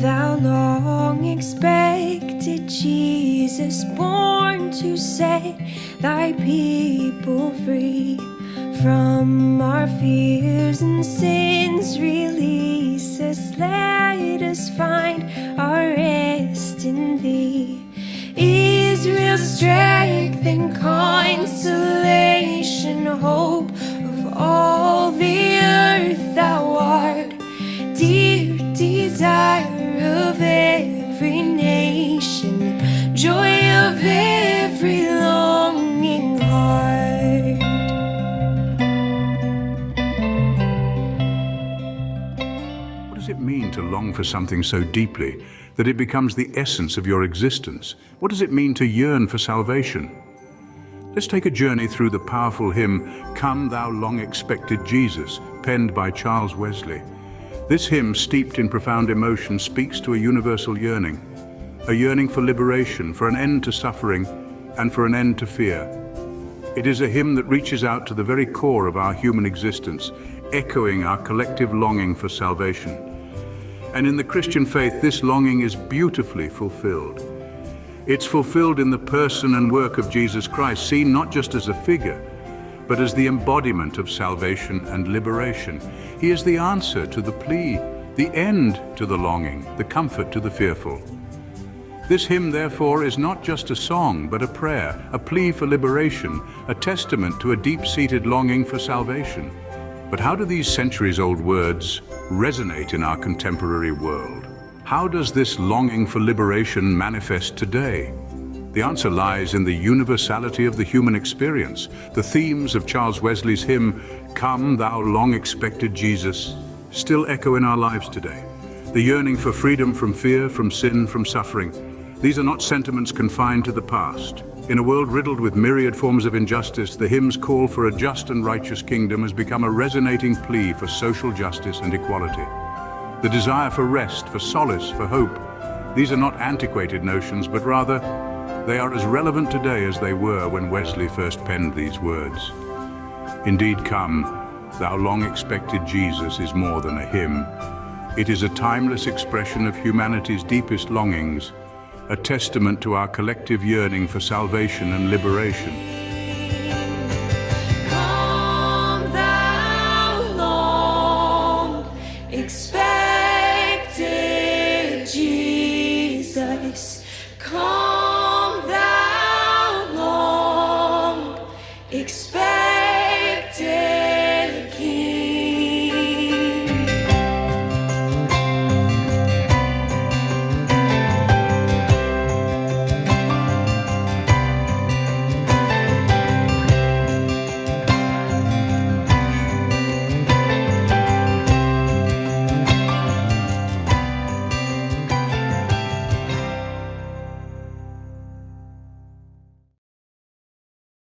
thou long expected Jesus, born to set thy people free from our fears and sins. Release us, let us find our rest in thee. Israel's strength and consolation, hope of all the earth, thou art dear desire of every nation, joy of every longing heart. What does it mean to long for something so deeply that it becomes the essence of your existence? What does it mean to yearn for salvation? Let's take a journey through the powerful hymn, Come Thou Long Expected Jesus, penned by Charles Wesley. This hymn, steeped in profound emotion, speaks to a universal yearning, a yearning for liberation, for an end to suffering, and for an end to fear. It is a hymn that reaches out to the very core of our human existence, echoing our collective longing for salvation. And in the Christian faith, this longing is beautifully fulfilled. It's fulfilled in the person and work of Jesus Christ, seen not just as a figure, but as the embodiment of salvation and liberation. He is the answer to the plea, the end to the longing, the comfort to the fearful. This hymn, therefore, is not just a song, but a prayer, a plea for liberation, a testament to a deep-seated longing for salvation. But how do these centuries-old words resonate in our contemporary world? How does this longing for liberation manifest today? The answer lies in the universality of the human experience. The themes of Charles Wesley's hymn, Come Thou Long Expected Jesus, still echo in our lives today. The yearning for freedom from fear, from sin, from suffering. These are not sentiments confined to the past. In a world riddled with myriad forms of injustice, the hymn's call for a just and righteous kingdom has become a resonating plea for social justice and equality. The desire for rest, for solace, for hope. These are not antiquated notions, but rather they are as relevant today as they were when Wesley first penned these words. Indeed, Come, Thou Long Expected Jesus is more than a hymn. It is a timeless expression of humanity's deepest longings, a testament to our collective yearning for salvation and liberation.